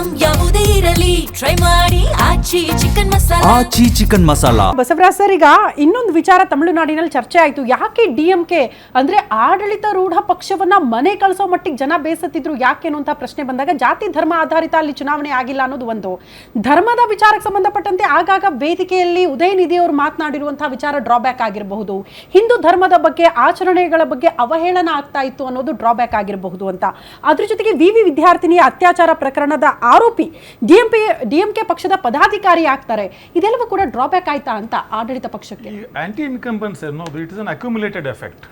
Item ಯಾವುದೇ ಇರಲಿ try ಮಾಡಿ ಆಚಿ ಚಿಕನ್ ಮಸಾಲಾ. ಬಸವರಾಜ್ ಸರ್, ಈಗ ಇನ್ನೊಂದು ವಿಚಾರ ತಮಿಳುನಾಡಿನಲ್ಲಿ ಚರ್ಚೆ ಆಯ್ತು. ಯಾಕೆ DMK ಅಂದ್ರೆ ಆಡಳಿತಾರೂಢ ಪಕ್ಷವನ್ನ ಮನೆ ಕಳಿಸೋ ಮಟ್ಟಿಗೆ ಜನ ಬೇಸತ್ತಿದ್ರು ಯಾಕೇನು ಅಂತ ಪ್ರಶ್ನೆ ಬಂದಾಗ ಜಾತಿ ಧರ್ಮ ಆಧಾರಿತ ಅಲ್ಲಿ ಚುನಾವಣೆ ಆಗಿಲ್ಲ ಅನ್ನೋದು ಒಂದು. ಧರ್ಮದ ವಿಚಾರಕ್ಕೆ ಸಂಬಂಧಪಟ್ಟಂತೆ ಆಗಾಗ ವೇದಿಕೆಯಲ್ಲಿ ಉದಯನಿಧಿ ಅವರು ಮಾತನಾಡಿರುವಂತಹ ವಿಚಾರ ಡ್ರಾಬ್ಯಾಕ್ ಆಗಿರಬಹುದು. ಹಿಂದೂ ಧರ್ಮದ ಬಗ್ಗೆ ಆಚರಣೆಗಳ ಬಗ್ಗೆ ಅವಹೇಳನ ಆಗ್ತಾ ಇತ್ತು ಅನ್ನೋದು ಡ್ರಾಬ್ಯಾಕ್ ಆಗಿರಬಹುದು ಅಂತ. ಅದ್ರ ಜೊತೆಗೆ ವಿವಿ ವಿದ್ಯಾರ್ಥಿನಿಯ ಅತ್ಯಾಚಾರ ಪ್ರಕರಣದ ಆರೋಪಿ DMK ಪಕ್ಷದ ಪದಾಧಿಕಾರಿ ಆಗ್ತಾರೆ. ಇದೆಲ್ಲವೂ ಕೂಡ ಡ್ರಾಬ್ಯಾಕ್ ಆಯ್ತಾ ಅಂತ ಆಡಳಿತ ಪಕ್ಷಕ್ಕೆ? ಆಂಟಿ ಇನ್ಕಂಬೆನ್ಸಿ ಅನ್ನೋದು it is an accumulated effect.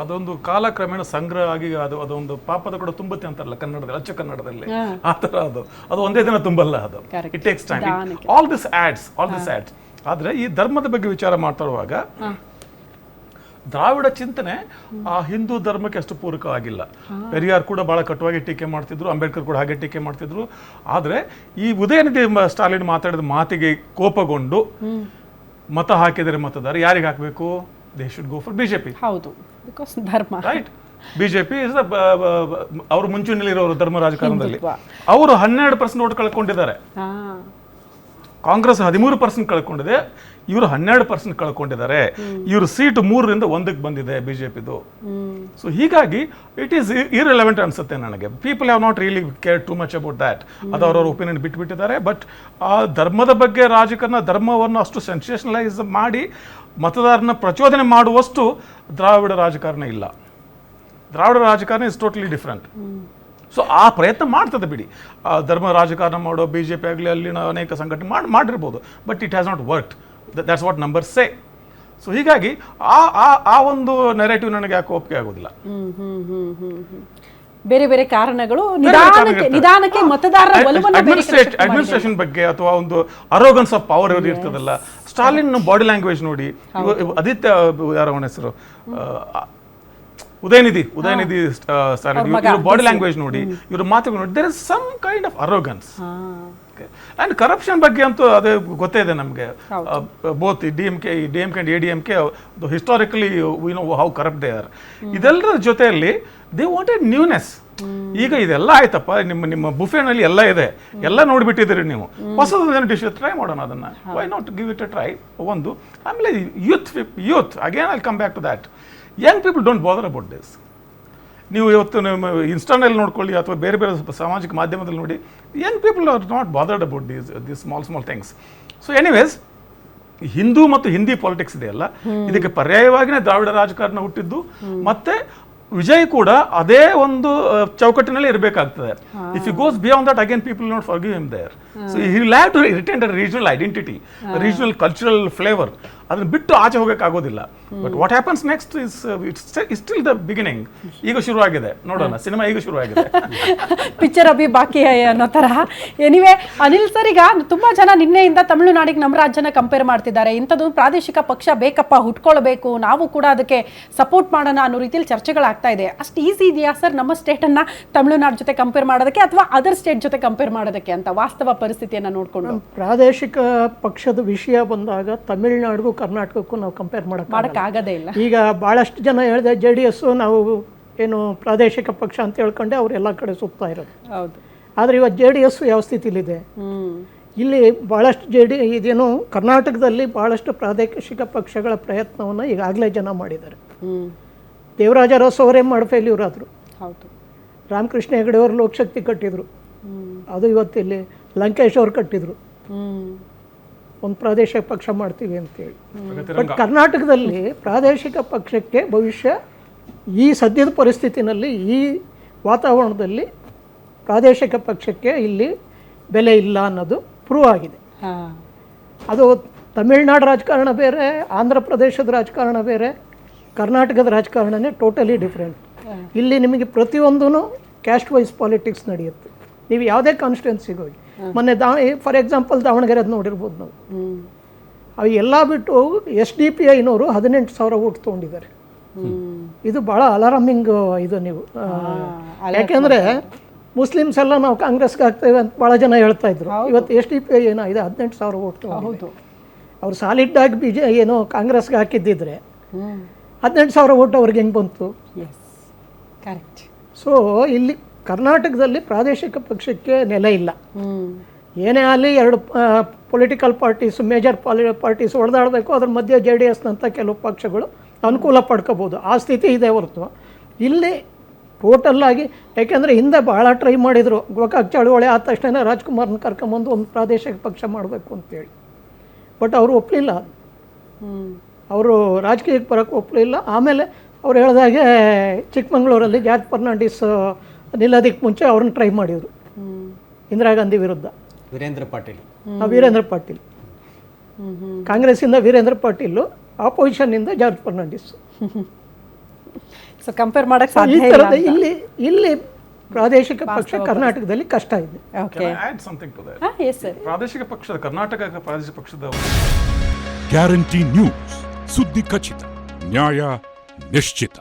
ಅದೊಂದು ಕಾಲಕ್ರಮೇಣ ಸಂಗ್ರಹ ಆಗಿ ಅದೊಂದು ಪಾಪದ ಕೂಡ ತುಂಬುತ್ತೆ ಅಂತಾರಲ್ಲ ಕನ್ನಡದಲ್ಲಿ, ಅಚ್ಚ ಕನ್ನಡದಲ್ಲಿ, ಆ ತರ ಅದು ಒಂದೇ ದಿನ ತುಂಬಲ್ಲ. ಅದು it takes time. All this adds. ಆದ್ರೆ ಈ ಧರ್ಮದ ಬಗ್ಗೆ ವಿಚಾರ ಮಾತಾಡುವಾಗ ದ್ರಾವಿಡ ಚಿಂತನೆ ಆ ಹಿಂದೂ ಧರ್ಮಕ್ಕೆ ಅಷ್ಟು ಪೂರಕವಾಗಿಲ್ಲ. ಪೆರಿಯಾರ್ ಕೂಡ ಬಹಳ ಕಟುವಾಗಿ ಟೀಕೆ ಮಾಡ್ತಿದ್ರು, ಅಂಬೇಡ್ಕರ್ ಕೂಡ ಹಾಗೆ ಟೀಕೆ ಮಾಡ್ತಿದ್ರು. ಆದ್ರೆ ಈ ಉದಯನಿಧಿ ಸ್ಟಾಲಿನ್ ಮಾತಾಡಿದ ಮಾತಿಗೆ ಕೋಪಗೊಂಡು ಮತ ಹಾಕಿದರೆ ಮತದಾರ ಯಾರಿಗೆ ಹಾಕಬೇಕು? They should go for BJP. ಹೌದು, ಬಿಕಾಸ್ ಧರ್ಮ, ರೈಟ್? ಬಿಜೆಪಿ ಇಸ್ ಅವರು ಮುಂಚೂಣಿಯಲ್ಲಿರೋರು ಧರ್ಮ ರಾಜಕಾರಣದಲ್ಲಿ. ಅವರು 12% ಓಟ್ ಕಳ್ಕೊಂಡಿದ್ದಾರೆ. ಕಾಂಗ್ರೆಸ್ 13% ಕಳ್ಕೊಂಡಿದೆ, ಇವರು 12% ಕಳ್ಕೊಂಡಿದ್ದಾರೆ. ಇವರು ಸೀಟ್ 3ರಿಂದ 1ಕ್ಕೆ ಬಂದಿದೆ ಬಿಜೆಪಿದು. ಸೊ ಹೀಗಾಗಿ ಇಟ್ ಈಸ್ ಇರ್ರೆಲೆವೆಂಟ್ ಅನ್ಸುತ್ತೆ ನನಗೆ. People have not really care too much about that. ಅದು ಅವರವ್ರ ಒಪಿನಿಯನ್ ಬಿಟ್ಟಿದ್ದಾರೆ. ಬಟ್ ಆ ಧರ್ಮದ ಬಗ್ಗೆ ರಾಜಕಾರಣ, ಧರ್ಮವನ್ನು ಅಷ್ಟು ಸೆನ್ಸೇಷನಲೈಸ್ ಮಾಡಿ ಮತದಾರನ ಪ್ರಚೋದನೆ ಮಾಡುವಷ್ಟು ದ್ರಾವಿಡ ರಾಜಕಾರಣ ಇಲ್ಲ. ದ್ರಾವಿಡ ರಾಜಕಾರಣ ಇಸ್ ಟೋಟಲಿ ಡಿಫ್ರೆಂಟ್. ಸೊ ಆ ಪ್ರಯತ್ನ ಮಾಡ್ತದೆ ಬಿಡಿ. ಧರ್ಮ ರಾಜಕಾರಣ ಮಾಡೋ ಬಿಜೆಪಿ ಆಗಲಿ ಅಲ್ಲಿನ ಅನೇಕ ಸಂಘಟನೆ ಮಾಡಿರ್ಬೋದು. But it has not worked. That's what number say. So ಹೀಗಾಗಿ ಆ ಒಂದು ನೆರೇಟಿವ್ ನನಗೆ ಯಾಕೆ ಒಪ್ಪಿಗೆ ಆಗೋದಿಲ್ಲ. ಬೇರೆ ಬೇರೆ ಕಾರಣಗಳು ನಿಧಾನಕ್ಕೆ ಮತದಾರರ ಅಡ್ಮಿನಿಸ್ಟ್ರೇಷನ್ ಬಗ್ಗೆ ಅಥವಾ ಒಂದು ಅರೋಗನ್ಸ್ ಆಫ್ ಪವರ್ ಇರ್ತದಲ್ಲ. ಸ್ಟಾಲಿನ್ ಬಾಡಿ ಲ್ಯಾಂಗ್ವೇಜ್ ನೋಡಿ, ಆದಿತ್ಯ ಯಾರ ಅವನ ಹೆಸರು, ಉದಯನಿಧಿ ಇವ್ರ ಬಾಡಿ ಲ್ಯಾಂಗ್ವೇಜ್ ನೋಡಿ, ಇವ್ರ ಮಾತುಗಳು ನೋಡಿ, there is some kind of arrogance. And corruption ಬಗ್ಗೆ ಅಂತೂ ಅದೇ ಗೊತ್ತೇ ಇದೆ ನಮಗೆ. Both DMK and ADMK historically we know how corrupt they are. ಇದೆಲ್ಲರ ಜೊತೆಯಲ್ಲಿ ದೇ ವಾಂಟೆಡ್ ನ್ಯೂನೆಸ್. ಈಗ ಇದೆಲ್ಲ ಆಯ್ತಪ್ಪ, ನಿಮ್ಮ ಬುಫೆನಲ್ಲಿ ಎಲ್ಲ ಇದೆ, ಎಲ್ಲ ನೋಡ್ಬಿಟ್ಟಿದ್ದೀರಿ ನೀವು, ಹೊಸದೊಂದೇನು ಡಿಶ್ ಟ್ರೈ ಮಾಡೋಣ, ಅದನ್ನ why not give it a try. ಒಂದು ಆಮೇಲೆ youth again I come back to that. Young people don't bother about this. ನೀವು ಇವತ್ತು ನಿಮ್ಮ ಇನ್ಸ್ಟಾನಲ್ಲಿ ನೋಡ್ಕೊಳ್ಳಿ ಅಥವಾ ಬೇರೆ ಬೇರೆ ಸಾಮಾಜಿಕ ಮಾಧ್ಯಮದಲ್ಲಿ ನೋಡಿ, Young people are not bothered about these small things. So anyways, Hindu ಮತ್ತು ಹಿಂದಿ ಪಾಲಿಟಿಕ್ಸ್ ಇದೆಯಲ್ಲ, ಇದಕ್ಕೆ ಪರ್ಯಾಯವಾಗಿಯೇ ದ್ರಾವಿಡ ರಾಜಕಾರಣ ಹುಟ್ಟಿದ್ದು. ಮತ್ತೆ ವಿಜಯ್ ಕೂಡ ಅದೇ ಒಂದು ಚೌಕಟ್ಟಿನಲ್ಲಿ ಇರಬೇಕಾಗ್ತದೆ. If you goes beyond that again people not forgive him there. So he will have to retain the regional identity, regional cultural flavour. ಅದನ್ನ ಬಿಟ್ಟು ಆಚೆ ಹೋಗೋಕ್ಕಾಗೋದಿಲ್ಲ. But what happens next is still the beginning. ಈಗ ಶುರುವಾಗಿದೆ, ನೋಡೋಣ. Cinema ಈಗ ಶುರುವಾಗಿದೆ, picture Abhi ಬಾಕಿ ಅನ್ನೋ ತರಹ. ಎನಿವೆ ಅನಿಲ್ ಸರ್, ಈಗ ತುಂಬಾ ಜನ ನಿನ್ನೆಯಿಂದ ತಮಿಳುನಾಡಿಗೆ ನಮ್ಮ ರಾಜ್ಯನ ಕಂಪೇರ್ ಮಾಡ್ತಿದ್ದಾರೆ. ಇಂಥದ್ದು ಪ್ರಾದೇಶಿಕ ಪಕ್ಷ ಬೇಕಪ್ಪ, ಹುಟ್ಕೊಳ್ಬೇಕು, ನಾವು ಕೂಡ ಅದಕ್ಕೆ ಸಪೋರ್ಟ್ ಮಾಡೋಣ ಅನ್ನೋ ರೀತಿಯಲ್ಲಿ ಚರ್ಚೆಗಳಾಗ್ತಾ ಇದೆ. ಅಷ್ಟು ಈಸಿ ಇದೆಯಾ ಸರ್ ನಮ್ಮ ಸ್ಟೇಟನ್ನ ತಮಿಳುನಾಡು ಜೊತೆ ಕಂಪೇರ್ ಮಾಡೋದಕ್ಕೆ ಅಥವಾ ಅದರ್ ಸ್ಟೇಟ್ ಜೊತೆ ಕಂಪೇರ್ ಮಾಡೋದಕ್ಕೆ ಅಂತ ವಾಸ್ತವ ಪರಿಸ್ಥಿತಿಯನ್ನು ನೋಡಿಕೊಂಡು? ಪ್ರಾದೇಶಿಕ ಪಕ್ಷದ ವಿಷಯ ಬಂದಾಗ ತಮಿಳುನಾಡಿಗೂ ಕರ್ನಾಟಕಕ್ಕೂ ನಾವು ಕಂಪೇರ್ ಮಾಡೋಕ್ಕಾಗದೇ ಇಲ್ಲ. ಈಗ ಭಾಳಷ್ಟು ಜನ ಹೇಳಿದೆ JDS ನಾವು ಏನು ಪ್ರಾದೇಶಿಕ ಪಕ್ಷ ಅಂತ ಹೇಳ್ಕೊಂಡೆ ಅವ್ರು ಎಲ್ಲ ಕಡೆ ಸುತ್ತಾ ಇರೋದು. ಹೌದು. ಆದರೆ ಇವತ್ತು JDS ಯಾವ ಸ್ಥಿತಿಲಿದೆ, ಇಲ್ಲಿ ಭಾಳಷ್ಟು ಇದೇನು ಕರ್ನಾಟಕದಲ್ಲಿ ಭಾಳಷ್ಟು ಪ್ರಾದೇಶಿಕ ಪಕ್ಷಗಳ ಪ್ರಯತ್ನವನ್ನು ಈಗಾಗಲೇ ಜನ ಮಾಡಿದ್ದಾರೆ. ದೇವರಾಜ ಅರಸು ಅವರೇ ಮಾಡಿ ಫೇಲ್ಯೂರ್ ಆದರು. ಹೌದು. ರಾಮಕೃಷ್ಣ ಹೆಗಡೆ ಅವರು ಲೋಕಶಕ್ತಿ ಕಟ್ಟಿದ್ರು, ಅದು ಇವತ್ತಿಲ್ಲಿ ಲಂಕೇಶ್ ಅವರು ಕಟ್ಟಿದ್ರು, ಒಂದು ಪ್ರಾದೇಶಿಕ ಪಕ್ಷ ಮಾಡ್ತೀವಿ ಅಂತೇಳಿ. ಬಟ್ ಕರ್ನಾಟಕದಲ್ಲಿ ಪ್ರಾದೇಶಿಕ ಪಕ್ಷಕ್ಕೆ ಭವಿಷ್ಯ ಈ ಸದ್ಯದ ಪರಿಸ್ಥಿತಿನಲ್ಲಿ, ಈ ವಾತಾವರಣದಲ್ಲಿ ಪ್ರಾದೇಶಿಕ ಪಕ್ಷಕ್ಕೆ ಇಲ್ಲಿ ಬೆಲೆ ಇಲ್ಲ ಅನ್ನೋದು ಪ್ರೂವ್ ಆಗಿದೆ. ಅದು ತಮಿಳ್ನಾಡು ರಾಜಕಾರಣ ಬೇರೆ, ಆಂಧ್ರ ಪ್ರದೇಶದ ರಾಜಕಾರಣ ಬೇರೆ, ಕರ್ನಾಟಕದ ರಾಜಕಾರಣನೇ ಟೋಟಲಿ ಡಿಫ್ರೆಂಟ್. ಇಲ್ಲಿ ನಿಮಗೆ ಪ್ರತಿಯೊಂದೂ ಕ್ಯಾಸ್ಟ್ ವೈಸ್ ಪಾಲಿಟಿಕ್ಸ್ ನಡೆಯುತ್ತೆ. ನೀವು ಯಾವುದೇ ಕಾನ್ಸ್ಟಿಟ್ಯೂನ್ಸಿಗೆ ಹೋಗಿ, ಮೊನ್ನೆ ಫಾರ್ ಎಕ್ಸಾಂಪಲ್ ದಾವಣಗೆರೆದು ನೋಡಿರ್ಬೋದು ನಾವು. ಅವು ಎಲ್ಲ ಬಿಟ್ಟು SDPIನವರು 18,000 ಓಟ್ ತೊಗೊಂಡಿದ್ದಾರೆ. ಇದು ಭಾಳ ಅಲಾರಾಮಿಂಗ್. ಇದು ನೀವು ಯಾಕೆಂದರೆ ಮುಸ್ಲಿಮ್ಸ್ ಎಲ್ಲ ನಾವು ಕಾಂಗ್ರೆಸ್ಗೆ ಆಗ್ತೇವೆ ಅಂತ ಭಾಳ ಜನ ಹೇಳ್ತಾ ಇದ್ರು. ಇವತ್ತು SDPI ಏನಾಗಿದೆ, 18,000 ಓಟ್ ತೊಗೊಂಡು. ಅವ್ರು ಸಾಲಿಡ್ಡಾಗಿ ಏನೋ ಕಾಂಗ್ರೆಸ್ಗೆ ಹಾಕಿದ್ದಿದ್ರೆ 18,000 ಓಟ್ ಅವ್ರಿಗೆ ಹೆಂಗೆ ಬಂತು? ಕರೆಕ್ಟ್. ಸೊ ಇಲ್ಲಿ ಕರ್ನಾಟಕದಲ್ಲಿ ಪ್ರಾದೇಶಿಕ ಪಕ್ಷಕ್ಕೆ ನೆಲೆ ಇಲ್ಲ. ಏನೇ ಆಗಲಿ ಎರಡು ಪೊಲಿಟಿಕಲ್ ಪಾರ್ಟೀಸ್, ಮೇಜರ್ ಪಾರ್ಟೀಸ್ ಹೊಡೆದಾಡಬೇಕು, ಅದ್ರ ಮಧ್ಯೆ JDS ನಂಥ ಕೆಲವು ಪಕ್ಷಗಳು ಅನುಕೂಲ ಪಡ್ಕೋಬೋದು, ಆ ಸ್ಥಿತಿ ಇದೆ ಹೊರತು ಇಲ್ಲಿ ಟೋಟಲ್ಲಾಗಿ. ಯಾಕೆಂದರೆ ಹಿಂದೆ ಭಾಳ ಟ್ರೈ ಮಾಡಿದರು, ಗೋಕಾಕ್ ಚಳುವಳಿ ಆದ ತಕ್ಷಣ ರಾಜ್ಕುಮಾರ್ನ ಕರ್ಕೊಂಬಂದು ಒಂದು ಪ್ರಾದೇಶಿಕ ಪಕ್ಷ ಮಾಡಬೇಕು ಅಂತೇಳಿ. ಬಟ್ ಅವರು ಒಪ್ಪಲಿಲ್ಲ, ಅವರು ರಾಜಕೀಯಕ್ಕೆ ಬರೋಕ್ಕೆ ಒಪ್ಪಲಿಲ್ಲ. ಆಮೇಲೆ ಅವ್ರು ಹೇಳಿದಾಗೆ ಚಿಕ್ಕಮಂಗ್ಳೂರಲ್ಲಿ ಜಾರ್ಜ್ ಫರ್ನಾಂಡಿಸ್ ನಿಲ್ಲೋದಕ್ಕೆ ಮುಂಚೆ ಅವ್ರನ್ನ ಟ್ರೈ ಮಾಡಿದರು ಇಂದಿರಾ ಗಾಂಧಿ ವಿರುದ್ಧ. ವೀರೇಂದ್ರ ಪಾಟೀಲ್, ಕಾಂಗ್ರೆಸ್ಸಿಂದ ವೀರೇಂದ್ರ ಪಾಟೀಲು, ಆಪೋಸಿಷನ್ನಿಂದ ಜಾರ್ಜ್ ಫರ್ನಾಂಡಿಸ್. ಸೊ ಕಂಪೇರ್ ಮಾಡಕ್ಕೆ ಈ ಸಾಧ್ಯ ಥರದ ಇಲ್ಲಿ ಪ್ರಾದೇಶಿಕ ಪಕ್ಷ ಕರ್ನಾಟಕದಲ್ಲಿ ಕಷ್ಟ ಇದೆ. Okay, add something to that. Yes sir. ಪ್ರಾದೇಶಿಕ ಪಕ್ಷದ ಕರ್ನಾಟಕ ಪ್ರಾದೇಶಿಕ ಪಕ್ಷದ ಗ್ಯಾರಂಟಿ ನ್ಯೂಸ್, ಸುದ್ದಿ ಖಚಿತ, ನ್ಯಾಯ ನಿಶ್ಚಿತ.